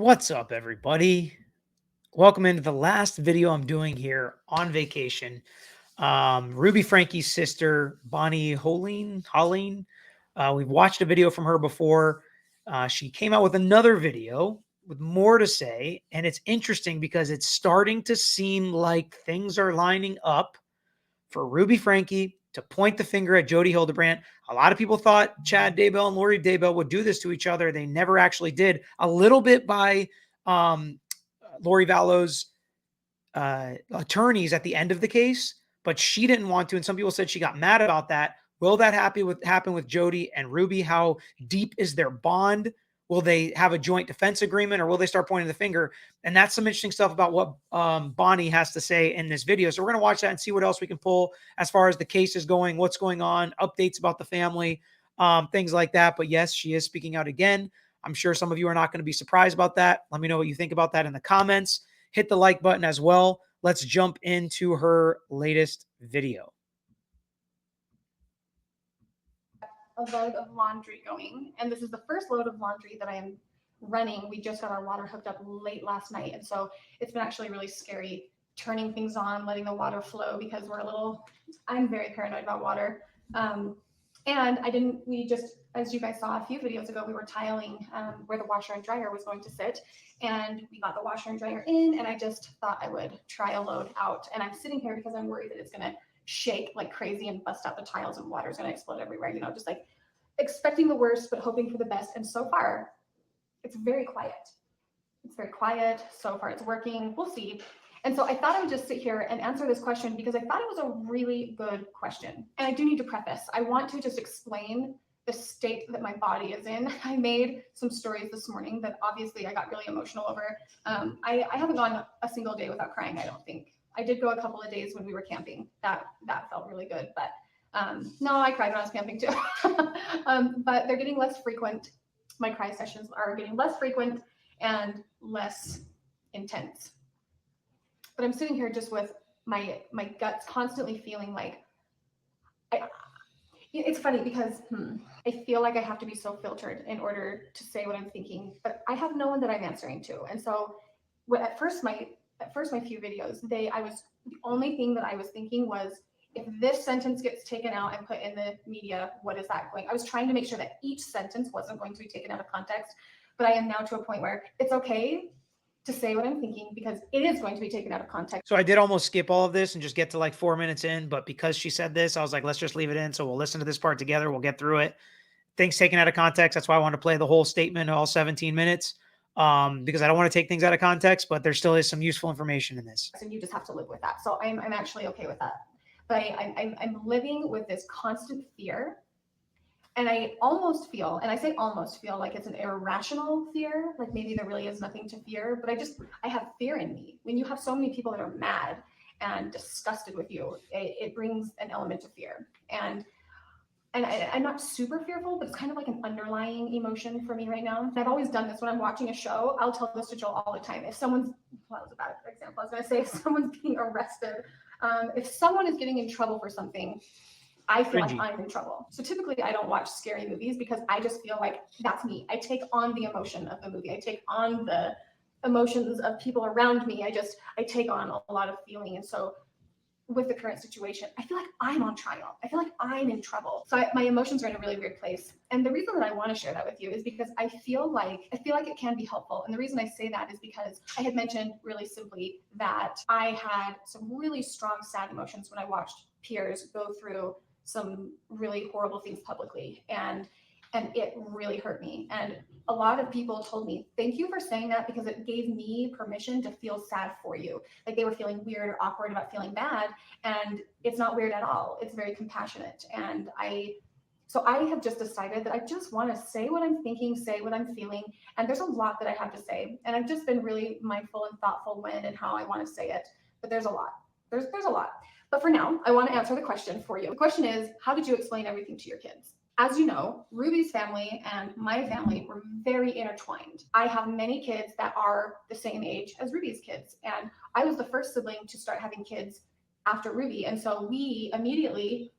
What's up, everybody? Welcome into the last video I'm doing here on vacation. Ruby Frankie's sister, Bonnie Hoellein. We've watched a video from her before. She came out with another video with more to say, and it's interesting because it's starting to seem like things are lining up for Ruby Franke to point the finger at Jody Hildebrandt. A lot of people thought Chad Daybell and Lori Daybell would do this to each other. They never actually did. A little bit by Lori Vallow's attorneys at the end of the case, but she didn't want to. And some people said she got mad about that. Will that happen with Jody and Ruby? How deep is their bond? Will they have a joint defense agreement, or will they start pointing the finger? And that's some interesting stuff about what Bonnie has to say in this video. So we're going to watch that and see what else we can pull as far as the case is going, what's going on, updates about the family, things like that. But yes, she is speaking out again. I'm sure some of you are not going to be surprised about that. Let me know what you think about that in the comments. Hit the like button as well. Let's jump into her latest video. A load of laundry going, and this is the first load of laundry that I am running. We just got our water hooked up late last night, and so it's been actually really scary turning things on, letting the water flow, because I'm very paranoid about water. And we just, as you guys saw a few videos ago, we were tiling where the washer and dryer was going to sit, and we got the washer and dryer in, and I just thought I would try a load out. And I'm sitting here because I'm worried that it's going to shake like crazy and bust out the tiles and water's going to explode everywhere, just like expecting the worst but hoping for the best. And so far it's very quiet. So far it's working. We'll see. And so I thought I would just sit here and answer this question because I thought it was a really good question. And I do need to preface, I want to just explain the state that my body is in. I made some stories this morning that obviously I got really emotional over. I haven't gone a single day without crying, I don't think. I did go a couple of days when we were camping. That felt really good. But no, I cried when I was camping too. But they're getting less frequent. My cry sessions are getting less frequent and less intense. But I'm sitting here just with my guts constantly feeling like, it's funny because I feel like I have to be so filtered in order to say what I'm thinking, but I have no one that I'm answering to. And so at first my few videos, the only thing that I was thinking was, if this sentence gets taken out and put in the media, what is that going? I was trying to make sure that each sentence wasn't going to be taken out of context, but I am now to a point where it's okay to say what I'm thinking because it is going to be taken out of context. So I did almost skip all of this and just get to like 4 minutes in, but because she said this, I was like, let's just leave it in. So we'll listen to this part together. We'll get through it. Things taken out of context. That's why I want to play the whole statement, all 17 minutes. Because I don't want to take things out of context, but there still is some useful information in this. And you just have to live with that. So I'm actually okay with that. But I'm living with this constant fear. And I almost feel, and I say almost feel, like it's an irrational fear, like maybe there really is nothing to fear, but I have fear in me. When you have so many people that are mad and disgusted with you, it brings an element of fear. And I'm not super fearful, but it's kind of like an underlying emotion for me right now. And I've always done this when I'm watching a show. I'll tell this to Joel all the time. If someone's, well, that was a bad example. I was going to say, if someone's being arrested, if someone is getting in trouble for something, I feel like I'm in trouble. So typically I don't watch scary movies because I just feel like that's me. I take on the emotion of the movie. I take on the emotions of people around me. I take on a lot of feeling. And so with the current situation, I feel like I'm on trial. I feel like I'm in trouble. So my emotions are in a really weird place. And the reason that I want to share that with you is because I feel like it can be helpful. And the reason I say that is because I had mentioned really simply that I had some really strong, sad emotions when I watched peers go through some really horrible things publicly. And it really hurt me. And a lot of people told me, thank you for saying that, because it gave me permission to feel sad for you. Like they were feeling weird or awkward about feeling bad. And it's not weird at all. It's very compassionate. And so I have just decided that I just want to say what I'm thinking, say what I'm feeling. And there's a lot that I have to say. And I've just been really mindful and thoughtful when and how I want to say it. But there's a lot. There's a lot. But for now, I want to answer the question for you. The question is, how did you explain everything to your kids? As you know, Ruby's family and my family were very intertwined. I have many kids that are the same age as Ruby's kids. And I was the first sibling to start having kids after Ruby. And so we immediately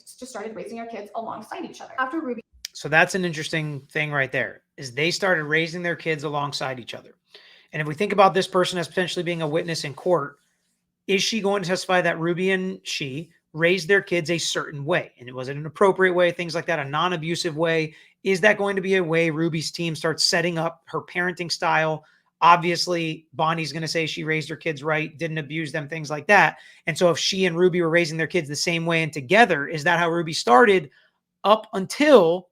started raising our kids alongside each other. After Ruby. So that's an interesting thing right there, is they started raising their kids alongside each other. And if we think about this person as potentially being a witness in court, is she going to testify that Ruby and she raised their kids a certain way? And it was an appropriate way, things like that, a non-abusive way. Is that going to be a way Ruby's team starts setting up her parenting style? Obviously, Bonnie's going to say she raised her kids right, didn't abuse them, things like that. And so if she and Ruby were raising their kids the same way and together, is that how Ruby started up until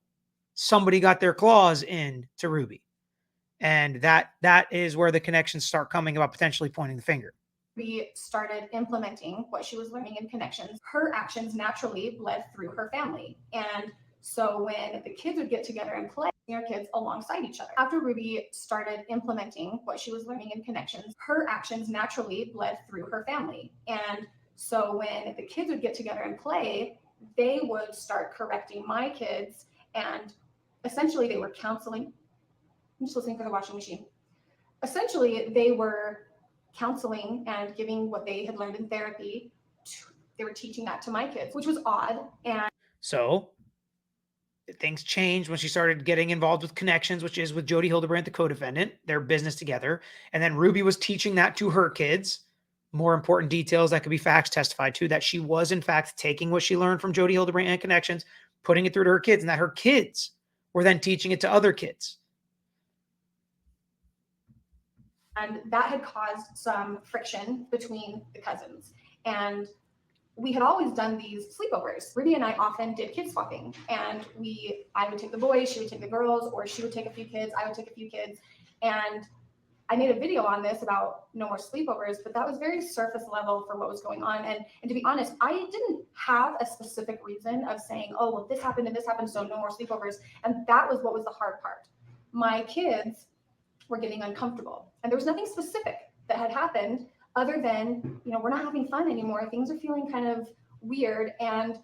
somebody got their claws in to Ruby? And that is where the connections start coming about potentially pointing the finger. We started implementing what she was learning in connections. Her actions naturally bled through her family. And so when the kids would get together and play, their kids alongside each other. After Ruby started implementing what she was learning in connections, her actions naturally bled through her family. And so when the kids would get together and play, they would start correcting my kids, and essentially they were counseling. I'm just listening for the washing machine. Essentially, they were counseling and giving what they had learned in therapy. They were teaching that to my kids, which was odd. And so things changed when she started getting involved with connections, which is with Jody Hildebrandt, the co-defendant, their business together. And then Ruby was teaching that to her kids. More important details that could be facts testified to, that she was in fact taking what she learned from Jody Hildebrandt and connections, putting it through to her kids, and that her kids were then teaching it to other kids. And that had caused some friction between the cousins. And we had always done these sleepovers. Ruby and I often did kid swapping, and I would take the boys, she would take the girls, or she would take a few kids, I would take a few kids. And I made a video on this about no more sleepovers, but that was very surface level for what was going on. And to be honest, I didn't have a specific reason of saying, oh, well, this happened and this happened, so no more sleepovers. And that was what was the hard part. My kids were getting uncomfortable, and there was nothing specific that had happened other than, we're not having fun anymore. Things are feeling kind of weird, and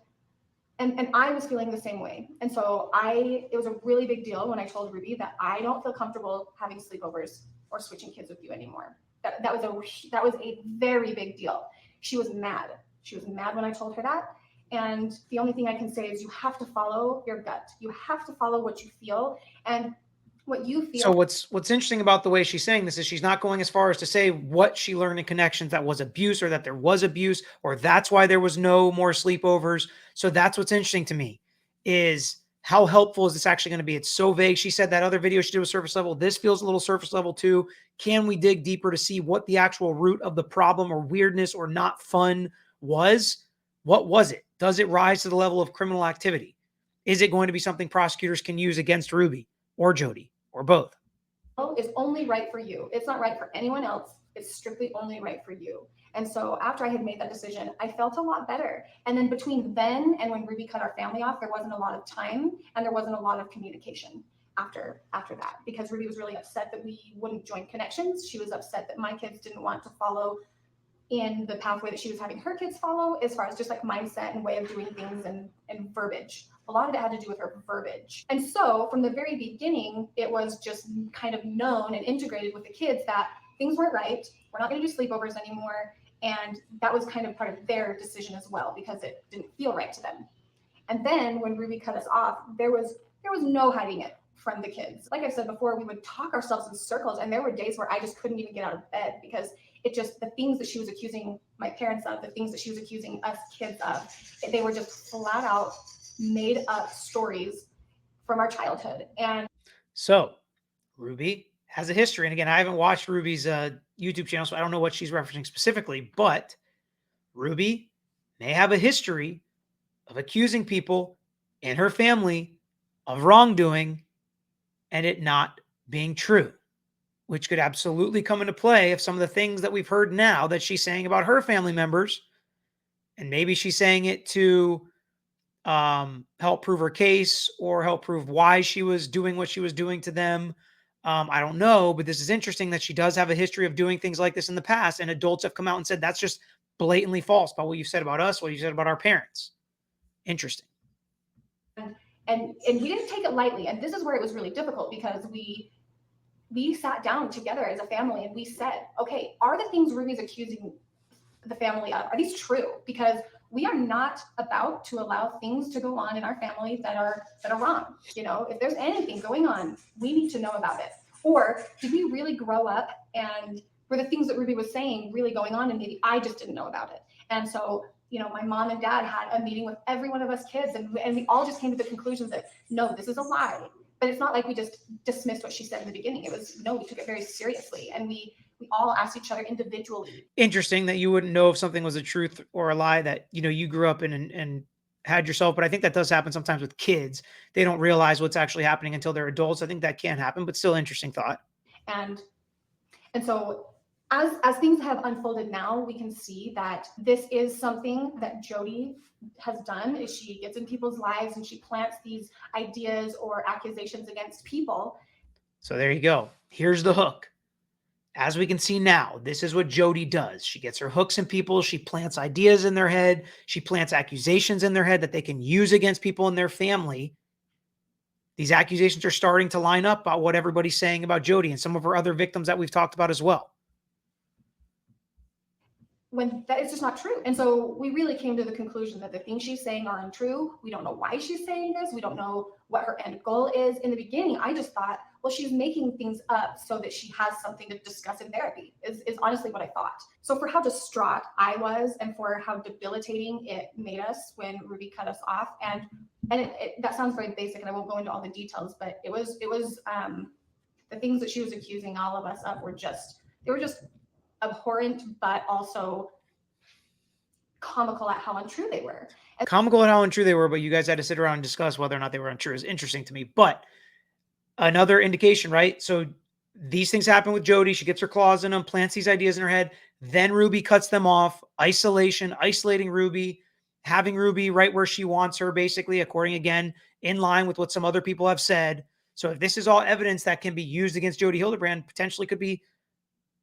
I was feeling the same way. And so it was a really big deal when I told Ruby that I don't feel comfortable having sleepovers or switching kids with you anymore. That was a very big deal. She was mad. She was mad when I told her that. And the only thing I can say is you have to follow your gut. You have to follow what you feel. And what you feel. So what's interesting about the way she's saying this is she's not going as far as to say what she learned in connections that was abuse, or that there was abuse, or that's why there was no more sleepovers. So that's what's interesting to me, is how helpful is this actually going to be? It's so vague. She said that other video she did was surface level. This feels a little surface level too. Can we dig deeper to see what the actual root of the problem or weirdness or not fun was? What was it? Does it rise to the level of criminal activity? Is it going to be something prosecutors can use against Ruby or Jody or both? Is only right for you. It's not right for anyone else. It's strictly only right for you. And so after I had made that decision, I felt a lot better. And then between then and when Ruby cut our family off, there wasn't a lot of time and there wasn't a lot of communication after that, because Ruby was really upset that we wouldn't join connections. She was upset that my kids didn't want to follow in the pathway that she was having her kids follow, as far as just like mindset and way of doing things and verbiage. A lot of it had to do with her verbiage. And so from the very beginning, it was just kind of known and integrated with the kids that things weren't right. We're not going to do sleepovers anymore. And that was kind of part of their decision as well, because it didn't feel right to them. And then when Ruby cut us off, there was no hiding it from the kids. Like I said before, we would talk ourselves in circles, and there were days where I just couldn't even get out of bed, because the things that she was accusing my parents of, the things that she was accusing us kids of, they were just flat out made up stories from our childhood. And so Ruby has a history. And again, I haven't watched Ruby's YouTube channel, so I don't know what she's referencing specifically, but Ruby may have a history of accusing people in her family of wrongdoing and it not being true, which could absolutely come into play if some of the things that we've heard now that she's saying about her family members, and maybe she's saying it to help prove her case or help prove why she was doing what she was doing to them. I don't know, but this is interesting that she does have a history of doing things like this in the past, and adults have come out and said that's just blatantly false about what you said about us, what you said about our parents. Interesting. And we didn't take it lightly, and this is where it was really difficult, because we sat down together as a family and we said, okay, are the things Ruby's accusing the family of, are these true? Because we are not about to allow things to go on in our family that are wrong. If there's anything going on, we need to know about it. Or did we really grow up and were the things that Ruby was saying really going on, and maybe I just didn't know about it? And so, my mom and dad had a meeting with every one of us kids, and we all just came to the conclusion that no, this is a lie. But it's not like we just dismissed what she said in the beginning. It was, no, we took it very seriously, and we all asked each other individually. Interesting that you wouldn't know if something was a truth or a lie that, you grew up in and had yourself. But I think that does happen sometimes with kids. They don't realize what's actually happening until they're adults. I think that can happen, but still interesting thought. And so as things have unfolded now, we can see that this is something that Jody has done. Is she gets in people's lives and she plants these ideas or accusations against people. So there you go. Here's the hook. As we can see now, this is what Jody does. She gets her hooks in people. She plants ideas in their head. She plants accusations in their head that they can use against people in their family. These accusations are starting to line up about what everybody's saying about Jody and some of her other victims that we've talked about as well. When that is just not true. And so we really came to the conclusion that the things she's saying are untrue. We don't know why she's saying this. We don't know what her end goal is. In the beginning, I just thought, well, she's making things up so that she has something to discuss in therapy, is honestly what I thought. So for how distraught I was and for how debilitating it made us when Ruby cut us off, and that sounds very basic and I won't go into all the details, but it was the things that she was accusing all of us of were just abhorrent, but also comical at how untrue they were. Comical at how untrue they were, but you guys had to sit around and discuss whether or not they were untrue. Is interesting to me. But another indication, right? So these things happen with Jody. She gets her claws in them, plants these ideas in her head. Then Ruby cuts them off. Isolating Ruby, having Ruby right where she wants her, basically, according, again, in line with what some other people have said. So if this is all evidence that can be used against Jody Hildebrand, potentially could be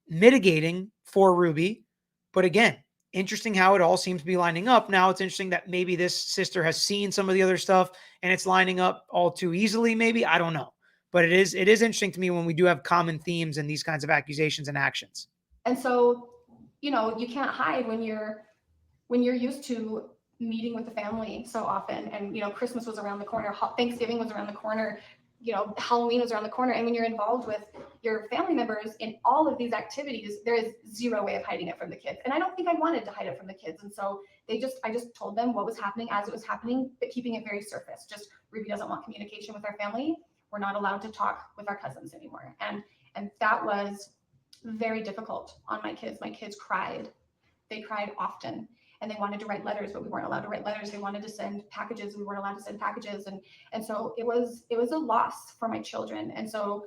mitigating for Ruby. But again, interesting how it all seems to be lining up. Now it's interesting that maybe this sister has seen some of the other stuff and it's lining up all too easily. Maybe, I don't know. But it is interesting to me when we do have common themes and these kinds of accusations and actions. And so, you can't hide when you're used to meeting with the family so often. And, Christmas was around the corner. Thanksgiving was around the corner. Halloween was around the corner. And when you're involved with your family members in all of these activities, there is zero way of hiding it from the kids. And I don't think I wanted to hide it from the kids. And so I just told them what was happening as it was happening, but keeping it very surface. Just Ruby doesn't want communication with our family. We're not allowed to talk with our cousins anymore. And that was very difficult on my kids. My kids cried. They cried often. And they wanted to write letters, but we weren't allowed to write letters. They wanted to send packages. We weren't allowed to send packages. And so it was a loss for my children. And so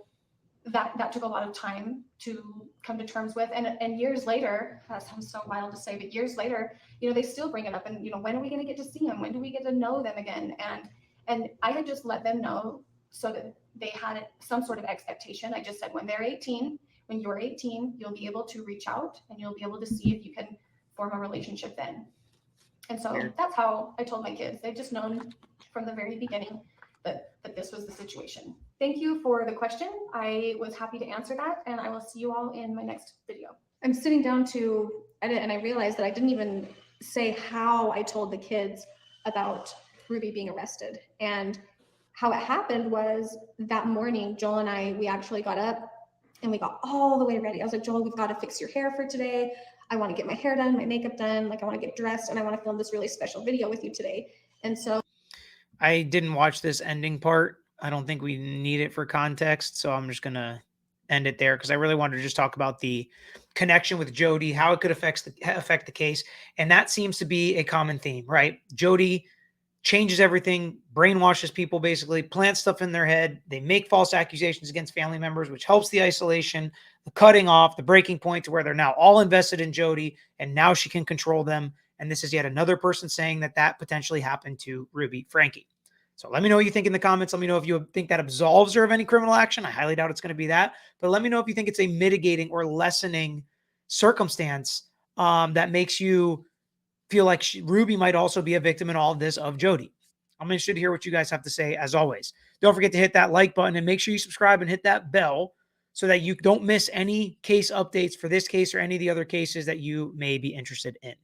that took a lot of time to come to terms with. And years later, that sounds so wild to say, but years later, they still bring it up. And, when are we going to get to see them? When do we get to know them again? And I had just let them know so that they had some sort of expectation. I just said, when you're 18, you'll be able to reach out and you'll be able to see if you can form a relationship then. And so that's how I told my kids. They've just known from the very beginning that this was the situation. Thank you for the question. I was happy to answer that, and I will see you all in my next video. I'm sitting down to edit, and I realized that I didn't even say how I told the kids about Ruby being arrested. And how it happened was that morning, Joel and we actually got up and we got all the way ready. I was like, Joel, we've got to fix your hair for today. I want to get my hair done, my makeup done. I want to get dressed, and I want to film this really special video with you today. And so I didn't watch this ending part. I don't think we need it for context. So I'm just going to end it there because I really wanted to just talk about the connection with Jody, how it could affect the case. And that seems to be a common theme, right? Jody changes everything, brainwashes people, basically plants stuff in their head. They make false accusations against family members, which helps the isolation, the cutting off, the breaking point to where they're now all invested in Jody and now she can control them. And this is yet another person saying that potentially happened to Ruby Franke. So let me know what you think in the comments. Let me know if you think that absolves her of any criminal action. I highly doubt it's going to be that, but let me know if you think it's a mitigating or lessening circumstance that makes you feel like Ruby might also be a victim in all of this of Jody. I'm interested to hear what you guys have to say as always. Don't forget to hit that like button and make sure you subscribe and hit that bell so that you don't miss any case updates for this case or any of the other cases that you may be interested in.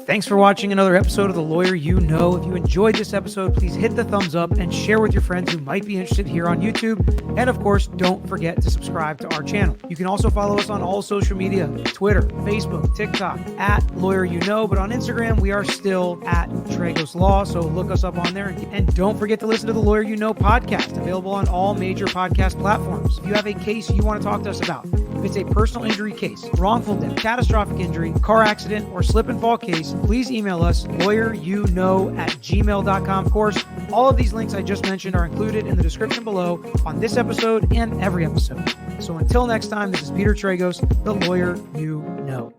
Thanks for watching another episode of The Lawyer You Know. If you enjoyed this episode, please hit the thumbs up and share with your friends who might be interested here on YouTube. And of course, don't forget to subscribe to our channel. You can also follow us on all social media, Twitter, Facebook, TikTok, at Lawyer You Know. But on Instagram, we are still at Tragos Law. So look us up on there. And don't forget to listen to the Lawyer You Know podcast, available on all major podcast platforms. If you have a case you want to talk to us about, if it's a personal injury case, wrongful death, catastrophic injury, car accident, or slip and fall case, please email us lawyeryouknow@gmail.com. Of course, all of these links I just mentioned are included in the description below on this episode and every episode. So until next time, this is Peter Tragos, the Lawyer You Know.